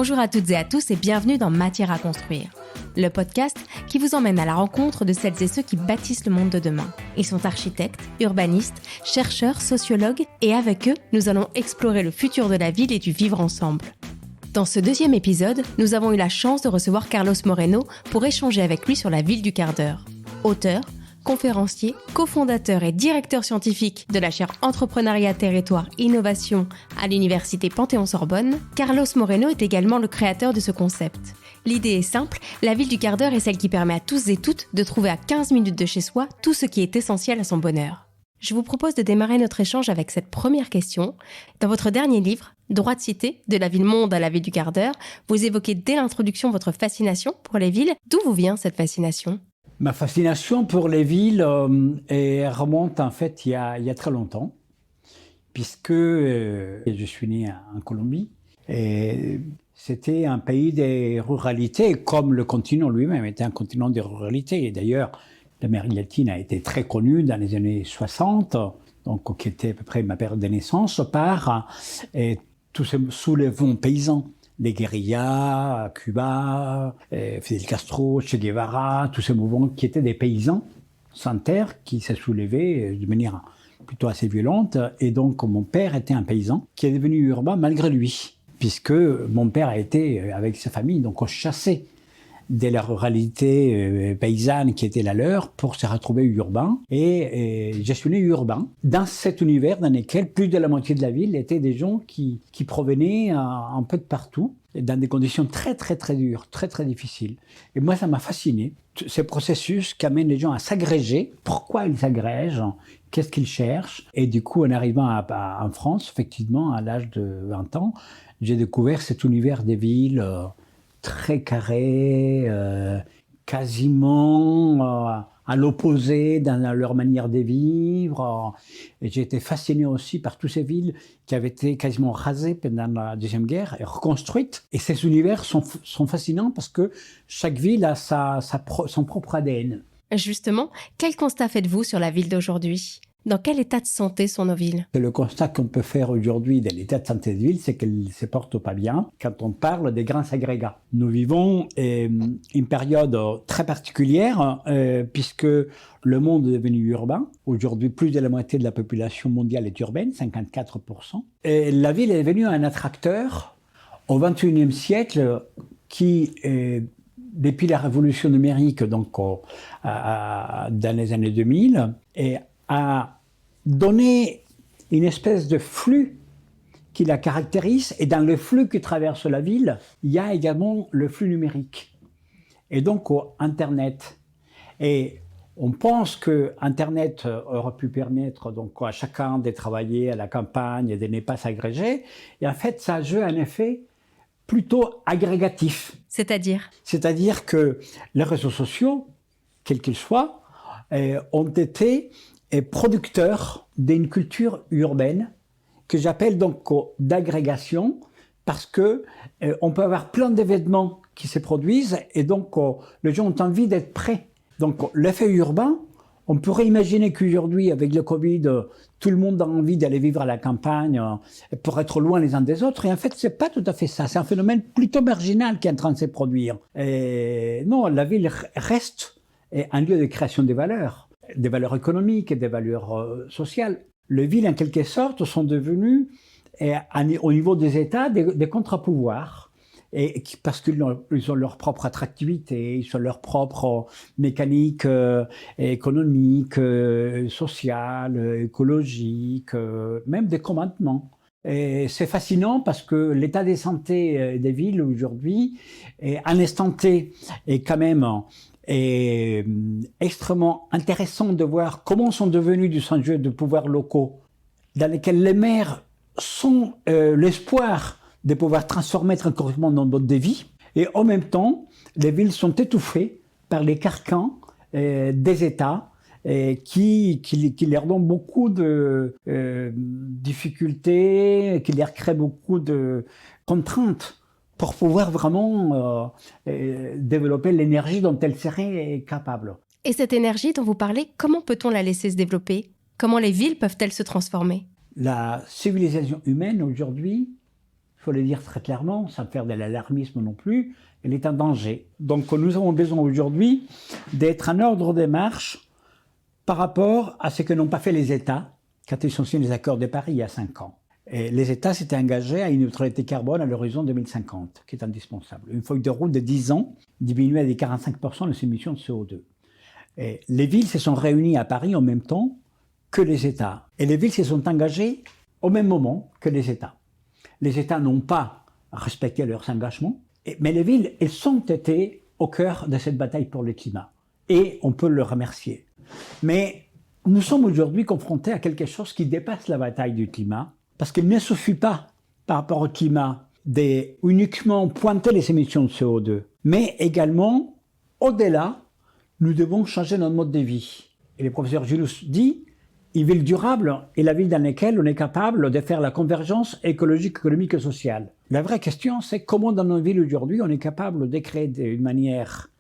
Bonjour à toutes et à tous et bienvenue dans Matière à construire, le podcast qui vous emmène à la rencontre de celles et ceux qui bâtissent le monde de demain. Ils sont architectes, urbanistes, chercheurs, sociologues et avec eux, nous allons explorer le futur de la ville et du vivre ensemble. Dans ce deuxième épisode, nous avons eu la chance de recevoir Carlos Moreno pour échanger avec lui sur la ville du quart d'heure. Auteur, conférencier, cofondateur et directeur scientifique de la chaire Entrepreneuriat, Territoire, Innovation à l'Université Panthéon-Sorbonne, Carlos Moreno est également le créateur de ce concept. L'idée est simple, la ville du quart d'heure est celle qui permet à tous et toutes de trouver à 15 minutes de chez soi tout ce qui est essentiel à son bonheur. Je vous propose de démarrer notre échange avec cette première question. Dans votre dernier livre, Droit de cité, de la ville-monde à la ville du quart d'heure, vous évoquez dès l'introduction votre fascination pour les villes. D'où vous vient cette fascination ? Ma fascination pour les villes remonte en fait il y a très longtemps, puisque je suis né en Colombie et c'était un pays des ruralités, comme le continent lui-même était un continent des ruralités. Et d'ailleurs, l'Amérique latine a été très connue dans les années 60, donc qui était à peu près ma période de naissance, par tous ces soulèvements paysans. Les guérillas, Cuba, Fidel Castro, Che Guevara, tous ces mouvements qui étaient des paysans sans terre qui se soulevaient de manière plutôt assez violente. Et donc mon père était un paysan qui est devenu urbain malgré lui, puisque mon père a été avec sa famille donc chassé de la ruralité paysanne qui était la leur pour se retrouver urbain. Et je suis né urbain dans cet univers dans lequel plus de la moitié de la ville étaient des gens qui provenaient un peu de partout, dans des conditions très très très dures, très très difficiles. Et moi ça m'a fasciné, ce processus qui amène les gens à s'agréger. Pourquoi ils s'agrègent ? Qu'est-ce qu'ils cherchent ? Et du coup, en arrivant en France, effectivement, à l'âge de 20 ans, j'ai découvert cet univers des villes très carrés, quasiment à l'opposé dans leur manière de vivre. Et j'ai été fasciné aussi par toutes ces villes qui avaient été quasiment rasées pendant la Deuxième Guerre et reconstruites. Et ces univers sont fascinants parce que chaque ville a son propre ADN. Justement, quel constat faites-vous sur la ville d'aujourd'hui ? Dans quel état de santé sont nos villes ? Le constat qu'on peut faire aujourd'hui de l'état de santé des villes, c'est qu'elles ne se portent pas bien quand on parle des grands agrégats. Nous vivons une période très particulière puisque le monde est devenu urbain. Aujourd'hui, plus de la moitié de la population mondiale est urbaine, 54%. Et la ville est devenue un attracteur au XXIe siècle qui depuis la révolution numérique, donc dans les années 2000, a donné une espèce de flux qui la caractérise. Et dans le flux qui traverse la ville, il y a également le flux numérique. Et donc Internet. Et on pense que Internet aurait pu permettre donc à chacun de travailler à la campagne et de ne pas s'agréger. Et en fait, ça a joué un effet plutôt agrégatif. C'est-à-dire que les réseaux sociaux, quels qu'ils soient, ont été producteurs d'une culture urbaine que j'appelle donc d'agrégation, parce que on peut avoir plein d'événements qui se produisent et donc les gens ont envie d'être prêts. Donc l'effet urbain, on pourrait imaginer qu'aujourd'hui avec le Covid, tout le monde a envie d'aller vivre à la campagne pour être loin les uns des autres. Et en fait, c'est pas tout à fait ça. C'est un phénomène plutôt marginal qui est en train de se produire. Et non, la ville reste un lieu de création des valeurs économiques et des valeurs sociales. Les villes, en quelque sorte, sont devenues, au niveau des États, des contre-pouvoirs. Et parce qu'ils ont leur propre attractivité, ils ont leur propre mécanique économique, sociale, écologique, même des commandements. Et c'est fascinant parce que l'état de santé des villes aujourd'hui, à l'instant T, est quand même extrêmement intéressant de voir comment sont devenus des enjeux de pouvoirs locaux dans lesquels les maires sont l'espoir de pouvoir transformer très correctement dans d'autres vies. Et en même temps, les villes sont étouffées par les carcans des États qui leur donnent beaucoup de difficultés, qui leur créent beaucoup de contraintes pour pouvoir vraiment développer l'énergie dont elles seraient capables. Et cette énergie dont vous parlez, comment peut-on la laisser se développer ? Comment les villes peuvent-elles se transformer ? La civilisation humaine aujourd'hui il faut le dire très clairement, sans faire de l'alarmisme non plus, elle est en danger. Donc nous avons besoin aujourd'hui d'être en ordre de marche par rapport à ce que n'ont pas fait les États quand ils ont signé les accords de Paris il y a 5 ans. Et les États s'étaient engagés à une neutralité carbone à l'horizon 2050, qui est indispensable. Une feuille de route de 10 ans, diminuer de 45% les émissions de CO2. Et les villes se sont réunies à Paris en même temps que les États. Et les villes se sont engagées au même moment que les États. Les États n'ont pas respecté leurs engagements, mais les villes, elles ont été au cœur de cette bataille pour le climat. Et on peut le remercier. Mais nous sommes aujourd'hui confrontés à quelque chose qui dépasse la bataille du climat, parce qu'il ne suffit pas, par rapport au climat, uniquement pointer les émissions de CO2, mais également, au-delà, nous devons changer notre mode de vie. Et le professeur Gilous dit, une ville durable est la ville dans laquelle on est capable de faire la convergence écologique, économique et sociale. La vraie question, c'est comment dans nos villes aujourd'hui, on est capable de créer d'une manière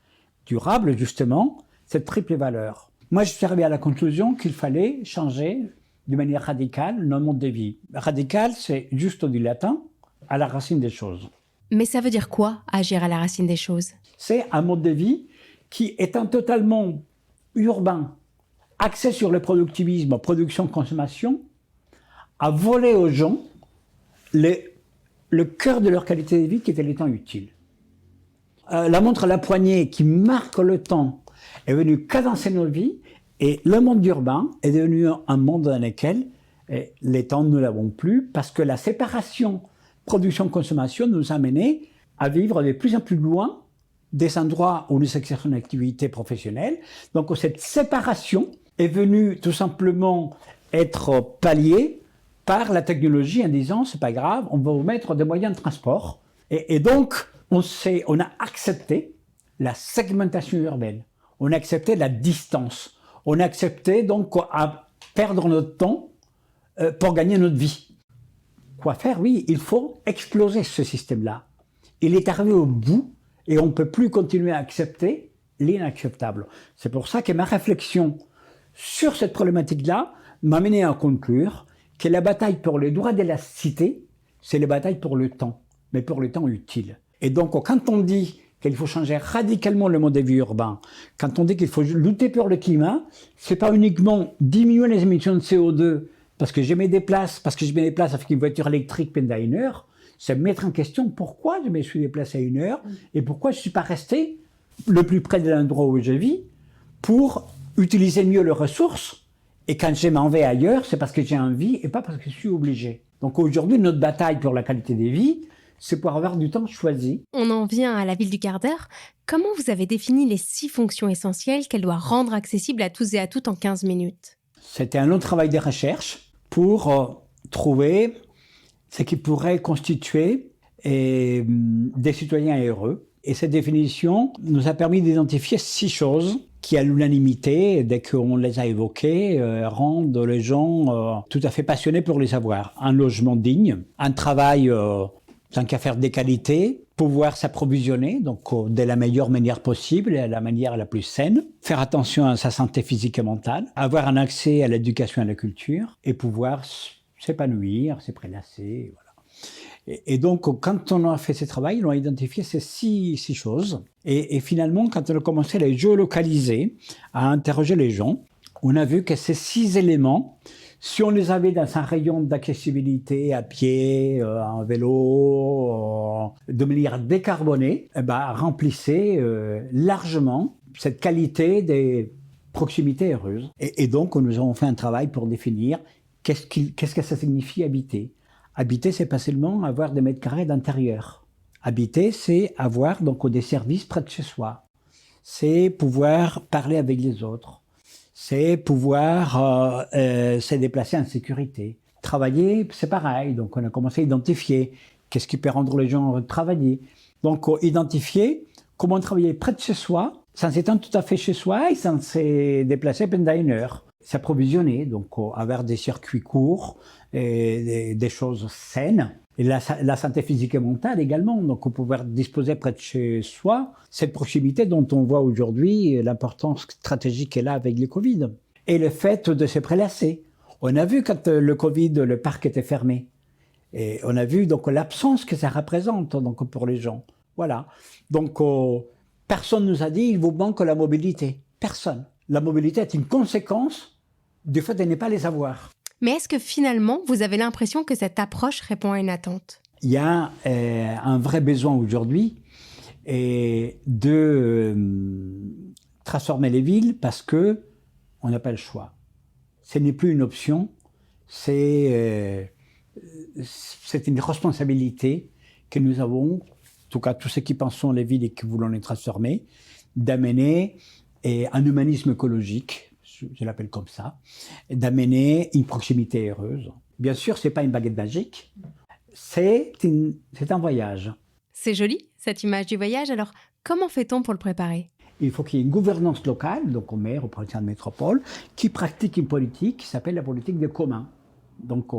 durable, justement, cette triple valeur. Moi, je suis arrivé à la conclusion qu'il fallait changer de manière radicale notre mode de vie. Radical, c'est juste du latin, à la racine des choses. Mais ça veut dire quoi, agir à la racine des choses? C'est un mode de vie qui, étant totalement urbain, axé sur le productivisme, production-consommation, a volé aux gens le cœur de leur qualité de vie qui était le temps utile. La montre à la poignée qui marque le temps est venue cadencer nos vies et le monde urbain est devenu un monde dans lequel les temps ne l'avons plus parce que la séparation production-consommation nous a amené à vivre de plus en plus loin des endroits où nous exerçons une activité professionnelle. Donc cette séparation est venue tout simplement être palliée par la technologie en disant c'est pas grave, on va vous mettre des moyens de transport. Et donc on a accepté la segmentation urbaine, on a accepté la distance, on a accepté donc à perdre notre temps pour gagner notre vie. Quoi faire? Oui, il faut exploser ce système-là. Il est arrivé au bout et on ne peut plus continuer à accepter l'inacceptable. C'est pour ça que ma réflexion sur cette problématique-là m'a mené à conclure que la bataille pour les droits de la cité, c'est la bataille pour le temps, mais pour le temps utile. Et donc, quand on dit qu'il faut changer radicalement le mode de vie urbain, quand on dit qu'il faut lutter pour le climat, c'est pas uniquement diminuer les émissions de CO2 parce que je me déplace avec une voiture électrique pendant 1 heure, c'est mettre en question pourquoi je me suis déplacé à 1 heure et pourquoi je ne suis pas resté le plus près de l'endroit où je vis pour utiliser mieux les ressources. Et quand je m'en vais ailleurs, c'est parce que j'ai envie et pas parce que je suis obligé. Donc aujourd'hui, notre bataille pour la qualité des vies, c'est pour avoir du temps choisi. On en vient à la ville du quart d'heure. Comment vous avez défini les 6 fonctions essentielles qu'elle doit rendre accessibles à tous et à toutes en 15 minutes? C'était un long travail de recherche pour trouver ce qui pourrait constituer des citoyens heureux. Et cette définition nous a permis d'identifier 6 choses qui, à l'unanimité, dès qu'on les a évoquées, rendent les gens tout à fait passionnés pour les avoir. Un logement digne, un travail tant qu'à faire des qualités, pouvoir s'approvisionner donc de la meilleure manière possible et de la manière la plus saine, faire attention à sa santé physique et mentale, avoir un accès à l'éducation et à la culture et pouvoir s'épanouir, se prélasser, voilà. Et donc, quand on a fait ce travail, on a identifié ces 6 choses. Et finalement, quand on a commencé à les géolocaliser, à interroger les gens, on a vu que ces 6 éléments, si on les avait dans un rayon d'accessibilité à pied, en vélo, de manière décarbonée, remplissaient largement cette qualité des proximités heureuses. Et donc, nous avons fait un travail pour définir qu'est-ce que ça signifie habiter. Habiter, c'est pas seulement avoir des mètres carrés d'intérieur. Habiter, c'est avoir donc des services près de chez soi. C'est pouvoir parler avec les autres. C'est pouvoir se déplacer en sécurité. Travailler, c'est pareil. Donc, on a commencé à identifier qu'est-ce qui peut rendre les gens heureux de travailler. Donc, identifier comment travailler près de chez soi, sans étant tout à fait chez soi et sans se déplacer pendant 1 heure. S'approvisionner, donc avoir des circuits courts, et des choses saines. Et la santé physique et mentale également, donc pouvoir disposer près de chez soi, cette proximité dont on voit aujourd'hui l'importance stratégique qu'elle a avec le Covid. Et le fait de se prélasser. On a vu quand le Covid, le parc était fermé. Et on a vu donc l'absence que ça représente donc, pour les gens. Voilà. Donc, personne nous a dit il vous manque la mobilité. Personne. La mobilité est une conséquence du fait de ne pas les avoir. Mais est-ce que finalement, vous avez l'impression que cette approche répond à une attente ? Il y a un vrai besoin aujourd'hui de transformer les villes parce qu'on n'a pas le choix. Ce n'est plus une option, c'est une responsabilité que nous avons, en tout cas tous ceux qui pensons les villes et qui voulons les transformer, d'amener un humanisme écologique, je l'appelle comme ça, d'amener une proximité heureuse. Bien sûr, ce n'est pas une baguette magique, c'est un voyage. C'est joli, cette image du voyage. Alors, comment fait-on pour le préparer ? Il faut qu'il y ait une gouvernance locale, donc au maire, au président de métropole, qui pratique une politique qui s'appelle la politique des communs. Donc,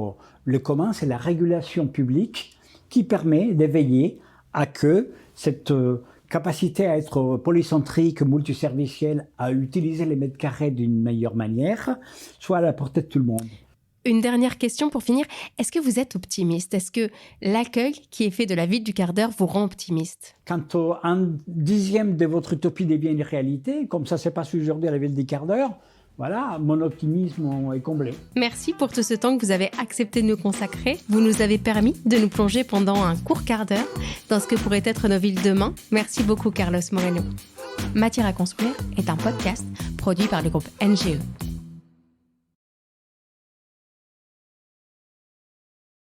le commun, c'est la régulation publique qui permet de veiller à que cette capacité à être polycentrique, multiservicielle, à utiliser les mètres carrés d'une meilleure manière, soit à la portée de tout le monde. Une dernière question pour finir. Est-ce que vous êtes optimiste ? Est-ce que l'accueil qui est fait de la ville du quart d'heure vous rend optimiste ? Quand un dixième de votre utopie devient une réalité, comme ça se passe aujourd'hui à la ville du quart d'heure, voilà, mon optimisme est comblé. Merci pour tout ce temps que vous avez accepté de nous consacrer. Vous nous avez permis de nous plonger pendant un court quart d'heure dans ce que pourraient être nos villes demain. Merci beaucoup, Carlos Moreno. Matière à construire est un podcast produit par le groupe NGE.